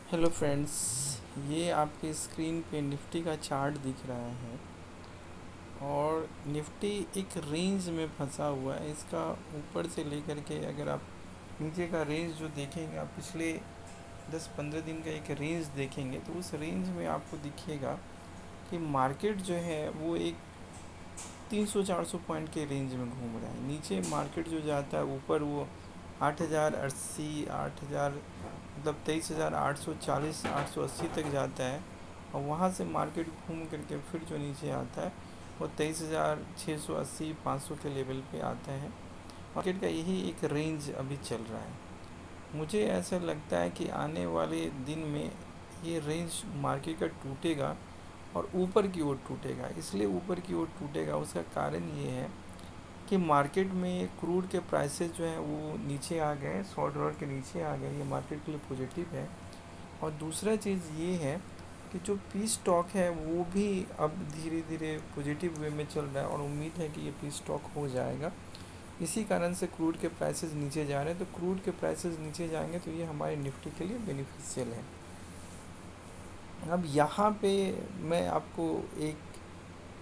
Hello friends, ये आपके screen पे निफ्टी का चार्ट दिख रहा है और निफ्टी एक रेंज में फंसा हुआ है। इसका ऊपर से लेकर के अगर आप नीचे का रेंज जो देखेंगे, आप पिछले 10-15 दिन का एक रेंज देखेंगे तो उस रेंज में आपको दिखेगा कि मार्केट जो है वो एक 300-400 पॉइंट के रेंज में घूम रहा है। नीचे मार्केट जो जाता है ऊपर वो 8080, 8000 मतलब 23,840 880 तक जाता है और वहाँ से मार्केट घूम करके फिर जो नीचे आता है वो 23,680 500 के लेवल पे आता है। मार्केट का यही एक रेंज अभी चल रहा है। मुझे ऐसा लगता है कि आने वाले दिन में ये रेंज मार्केट का टूटेगा और ऊपर की ओर टूटेगा। इसलिए ऊपर की ओर टूटेगा, उसका कारण ये है कि मार्केट में क्रूड के प्राइसेस जो हैं वो नीचे आ गए, $100 के नीचे आ गए। ये मार्केट के लिए पॉजिटिव है। और दूसरा चीज़ ये है कि जो पी स्टॉक है वो भी अब धीरे धीरे पॉजिटिव वे में चल रहा है और उम्मीद है कि ये पी स्टॉक हो जाएगा। इसी कारण से क्रूड के प्राइसेस नीचे जा रहे हैं। तो क्रूड के प्राइसेस नीचे जाएंगे तो ये हमारे निफ्टी के लिए बेनिफिशियल है। अब यहाँ पे मैं आपको एक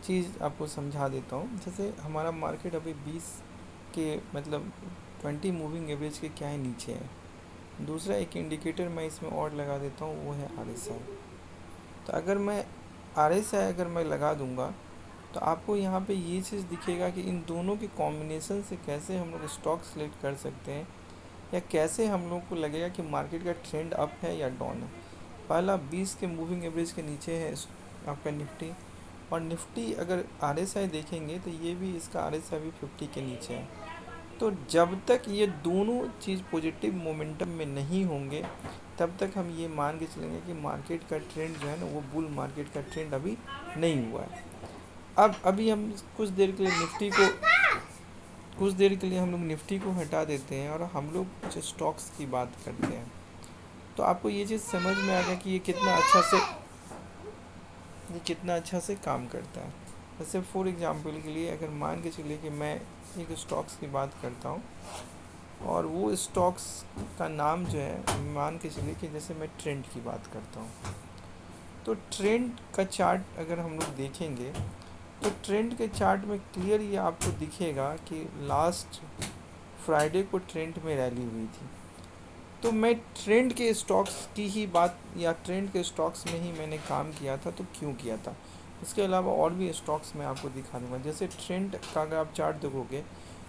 चीज़ आपको समझा देता हूँ। जैसे हमारा मार्केट अभी 20 के मतलब 20 मूविंग एवरेज के क्या है, नीचे है। दूसरा एक इंडिकेटर मैं इसमें और लगा देता हूँ, वो है RSI। तो अगर मैं RSI अगर मैं लगा दूंगा तो आपको यहाँ पे ये चीज़ दिखेगा कि इन दोनों के कॉम्बिनेशन से कैसे हम लोग स्टॉक सेलेक्ट कर सकते हैं या कैसे हम लोग को लगेगा कि मार्केट का ट्रेंड अप है या डाउन है। पहला 20 के मूविंग एवरेज के नीचे है आपका निफ्टी। और निफ्टी अगर RSI देखेंगे तो ये भी, इसका RSI भी 50 के नीचे है। तो जब तक ये दोनों चीज़ पॉजिटिव मोमेंटम में नहीं होंगे तब तक हम ये मान के चलेंगे कि मार्केट का ट्रेंड जो है ना वो बुल मार्केट का ट्रेंड अभी नहीं हुआ है। अब अभी हम कुछ देर के लिए निफ्टी को कुछ देर के लिए हम लोग निफ्टी को हटा देते हैं और हम लोग कुछ स्टॉक्स की बात करते हैं। तो आपको ये चीज़ समझ में आ गया कि ये कितना अच्छा से काम करता है। जैसे फॉर एग्जांपल के लिए अगर मान के चलिए कि मैं एक स्टॉक्स की बात करता हूँ और वो स्टॉक्स का नाम जो है, मान के चलिए कि जैसे मैं ट्रेंड की बात करता हूँ। तो ट्रेंड का चार्ट अगर हम लोग देखेंगे तो ट्रेंड के चार्ट में क्लियर ये आपको दिखेगा कि लास्ट फ्राइडे को ट्रेंड में रैली हुई थी। तो मैं ट्रेंड के स्टॉक्स की ही बात या ट्रेंड के स्टॉक्स में ही मैंने काम किया था। तो क्यों किया था, इसके अलावा और भी स्टॉक्स मैं आपको दिखा दूंगा। जैसे ट्रेंड का अगर आप चार्ट देखोगे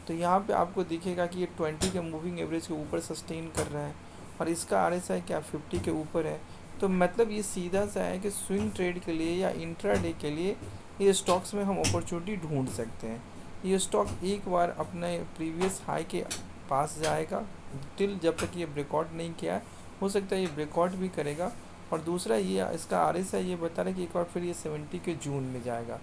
तो यहाँ पे आपको दिखेगा कि ये 20 के मूविंग एवरेज के ऊपर सस्टेन कर रहा है और इसका RSI क्या 50 के ऊपर है। तो मतलब ये सीधा सा है कि स्विंग ट्रेड के लिए या इंट्राडे के लिए ये स्टॉक्स में हम अपॉर्चुनिटी ढूंढ सकते हैं। ये स्टॉक एक बार अपने प्रीवियस हाई के पास जाएगा टिल जब तक ये ब्रेकआउट नहीं किया है। हो सकता है ये ब्रेकआउट भी करेगा। और दूसरा ये इसका RSI ये बता रहा है कि एक बार फिर ये 70 के जून में जाएगा।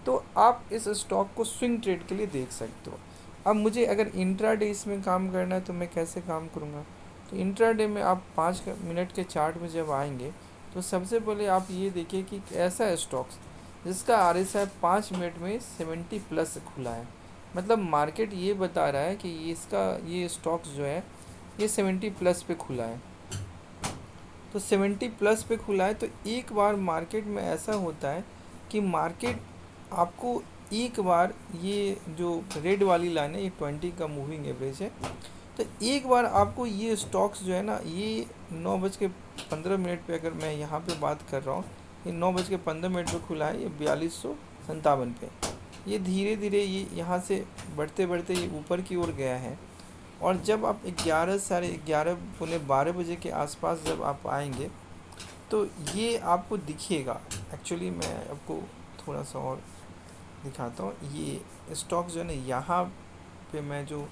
तो आप इस स्टॉक को स्विंग ट्रेड के लिए देख सकते हो। अब मुझे अगर इंट्राडे इसमें काम करना है तो मैं कैसे काम करूँगा। तो इंट्राडे में आप 5 मिनट के चार्ट में जब आएंगे तो सबसे पहले आप ये देखिए कि ऐसा स्टॉक्स जिसका RSI 5 मिनट में 70 प्लस खुला है। मतलब मार्केट ये बता रहा है कि ये स्टॉक्स जो है ये 70 प्लस पे खुला है। तो 70 प्लस पे खुला है तो एक बार मार्केट में ऐसा होता है कि मार्केट आपको एक बार, ये जो रेड वाली लाइन है ये 20 का मूविंग एवरेज है। तो एक बार आपको ये स्टॉक्स जो है ना, ये 9:15 पे अगर मैं यहाँ पे बात कर रहा हूँ, ये 9:15 पे खुला है, ये 4257 पे। ये धीरे धीरे ये यहाँ से बढ़ते बढ़ते ये ऊपर की ओर गया है। और जब आप 11 साढ़े 11 पौने 12 बजे के आसपास जब आप आएंगे तो ये आपको दिखेगा। एक्चुअली मैं आपको थोड़ा सा और दिखाता हूँ। ये स्टॉक जो है ना, यहाँ पे मैं जो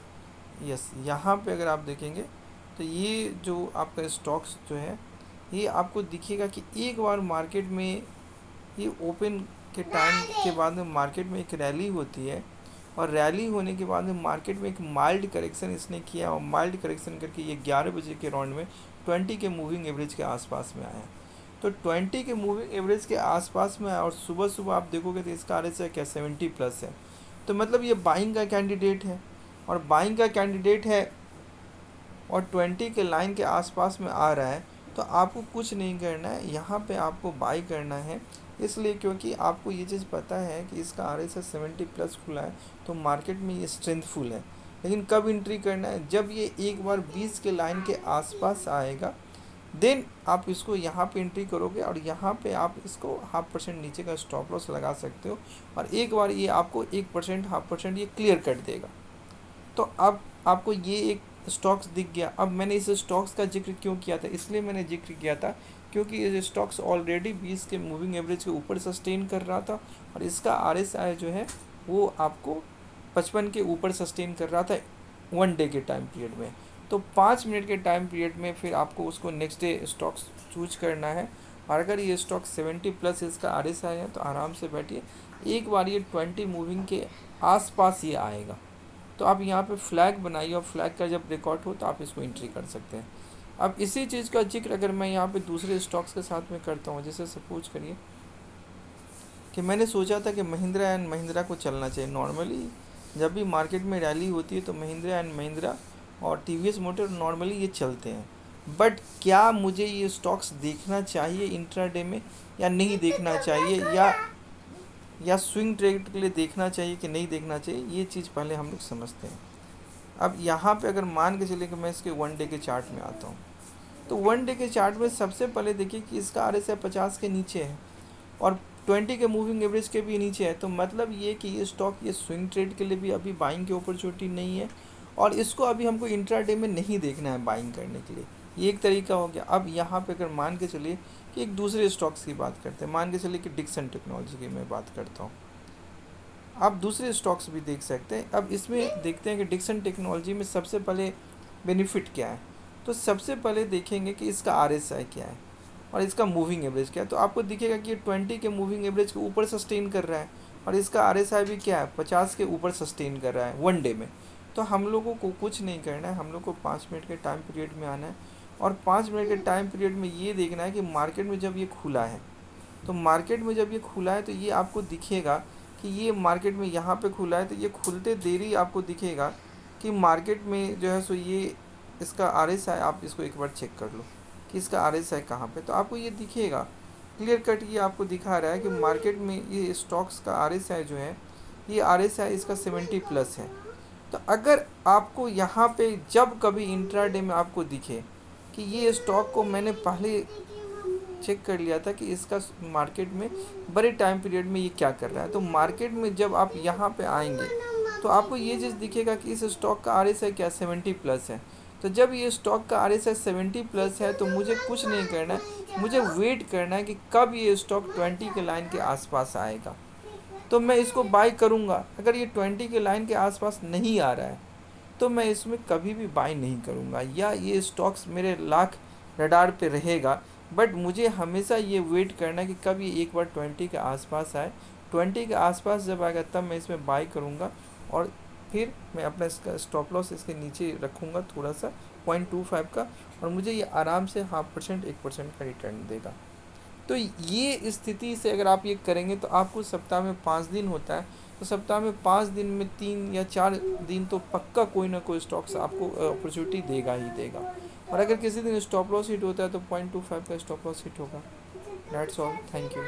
यहाँ पे अगर आप देखेंगे तो ये जो आपका स्टॉक्स जो है ये आपको दिखेगा कि एक बार मार्केट में ये ओपन के टाइम के बाद में मार्केट में एक रैली होती है और रैली होने के बाद में मार्केट में एक माइल्ड करेक्शन इसने किया और माइल्ड करेक्शन करके ये 11 बजे के राउंड में 20 के मूविंग एवरेज के आसपास में आया। तो 20 के मूविंग एवरेज के आसपास में आया और सुबह सुबह आप देखोगे तो इसका RSI क्या 70 प्लस है। तो मतलब ये बाइंग का कैंडिडेट है और बाइंग का कैंडिडेट है और 20 के लाइन के आसपास में आ रहा है। तो आपको कुछ नहीं करना है, यहाँ पे आपको बाई करना है। इसलिए क्योंकि आपको ये चीज़ पता है कि इसका RSI 70 प्लस खुला है, तो मार्केट में ये स्ट्रेंथफुल है। लेकिन कब एंट्री करना है, जब ये एक बार 20 के लाइन के आसपास आएगा, देन आप इसको यहाँ पे एंट्री करोगे और यहाँ पे आप इसको 0.5% नीचे का स्टॉप लॉस लगा सकते हो, और एक बार ये आपको 1% 0.5% ये क्लियर कर देगा। तो अब आपको ये एक स्टॉक्स दिख गया। अब मैंने इस स्टॉक्स का जिक्र क्यों किया था, इसलिए मैंने जिक्र किया था क्योंकि ये स्टॉक्स ऑलरेडी 20 के मूविंग एवरेज के ऊपर सस्टेन कर रहा था, और इसका RSI जो है वो आपको 55 के ऊपर सस्टेन कर रहा था 1 डे के टाइम पीरियड में। तो 5 मिनट के टाइम पीरियड में फिर आपको उसको नेक्स्ट डे स्टॉक्स चूज करना है, और अगर ये स्टॉक 70 प्लस इसका RSI है तो आराम से बैठिए, एक बार ये 20 मूविंग के आसपास ये आएगा तो आप यहाँ पे फ्लैग बनाइए, और फ्लैग का जब रिकॉर्ड हो तो आप इसको एंट्री कर सकते हैं। अब इसी चीज़ का जिक्र अगर मैं यहाँ पे दूसरे स्टॉक्स के साथ में करता हूँ, जैसे सपोज करिए कि मैंने सोचा था कि महिंद्रा एंड महिंद्रा को चलना चाहिए। नॉर्मली जब भी मार्केट में रैली होती है तो महिंद्रा एंड महिंद्रा और TVS मोटर नॉर्मली ये चलते हैं, बट क्या मुझे ये स्टॉक्स देखना चाहिए इंट्राडे में या नहीं देखना चाहिए, या स्विंग ट्रेड के लिए देखना चाहिए कि नहीं देखना चाहिए, ये चीज़ पहले हम लोग समझते हैं। अब यहाँ पे अगर मान के चले कि मैं इसके 1 डे के चार्ट में आता हूँ, तो 1 डे के चार्ट में सबसे पहले देखिए कि इसका RSI 50 के नीचे है और 20 के मूविंग एवरेज के भी नीचे है। तो मतलब ये कि ये स्टॉक ये स्विंग ट्रेड के लिए भी अभी बाइंग की अपॉर्चुनिटी नहीं है, और इसको अभी हमको इंट्राडे में नहीं देखना है बाइंग करने के लिए। ये एक तरीका हो गया। अब यहाँ पे अगर मान के चलिए कि एक दूसरे स्टॉक्स की बात करते हैं, मान के चलिए कि डिक्सन टेक्नोलॉजी की मैं बात करता हूँ। आप दूसरे स्टॉक्स भी देख सकते हैं। अब इसमें देखते हैं कि डिक्सन टेक्नोलॉजी में सबसे पहले बेनिफिट क्या है। तो सबसे पहले देखेंगे कि इसका RSI क्या है और इसका मूविंग एवरेज क्या है। तो आपको दिखेगा कि ये 20 के मूविंग एवरेज के ऊपर सस्टेन कर रहा है, और इसका RSI भी क्या है, 50 के ऊपर सस्टेन कर रहा है 1 डे में। तो हम लोगों को कुछ नहीं करना है, हम लोग को 5 मिनट के टाइम पीरियड में आना है, और 5 मिनट के टाइम पीरियड में ये देखना है कि मार्केट में जब ये खुला है, तो मार्केट में जब ये खुला है तो ये आपको दिखेगा कि ये मार्केट में यहाँ पे खुला है, तो ये खुलते देरी आपको दिखेगा कि मार्केट में जो है सो ये इसका RSI आप इसको एक बार चेक कर लो कि इसका RSI कहाँ पे, तो आपको ये दिखेगा क्लियर कट। ये आपको दिखा रहा है कि मार्केट में ये स्टॉक्स का RSI जो है, ये RSI इसका 70 प्लस है। तो अगर आपको यहाँ पे जब कभी इंट्राडे में आपको दिखे कि ये स्टॉक को मैंने पहले चेक कर लिया था कि इसका मार्केट में बड़े टाइम पीरियड में ये क्या कर रहा है, तो मार्केट में जब आप यहाँ पे आएंगे तो आपको ये चीज़ दिखेगा कि इस स्टॉक का RSI क्या 70 प्लस है। तो जब ये स्टॉक का RSI 70 प्लस है तो मुझे कुछ नहीं करना है, मुझे वेट करना है कि कब ये स्टॉक 20 के लाइन के आसपास आएगा, तो मैं इसको बाई करूँगा। अगर ये 20 के लाइन के आसपास नहीं आ रहा है तो मैं इसमें कभी भी बाई नहीं करूँगा, या ये स्टॉक्स मेरे लाख रडार पे रहेगा। बट मुझे हमेशा ये वेट करना है कि कब ये एक बार 20 के आसपास आए। 20 के आसपास जब आएगा तब मैं इसमें बाई करूँगा, और फिर मैं अपना इसका स्टॉप लॉस इसके नीचे रखूँगा थोड़ा सा 0.25 का, और मुझे ये आराम से 0.5% 1% का रिटर्न देगा। तो ये स्थिति से अगर आप ये करेंगे तो आपको सप्ताह में 5 दिन होता है, तो सप्ताह में 5 दिन में 3 या 4 दिन तो पक्का कोई ना कोई स्टॉक्स आपको अपॉर्चुनिटी देगा ही देगा। और अगर किसी दिन स्टॉप लॉस हिट होता है तो 0.25 का स्टॉप लॉस हिट होगा। That's all, thank you.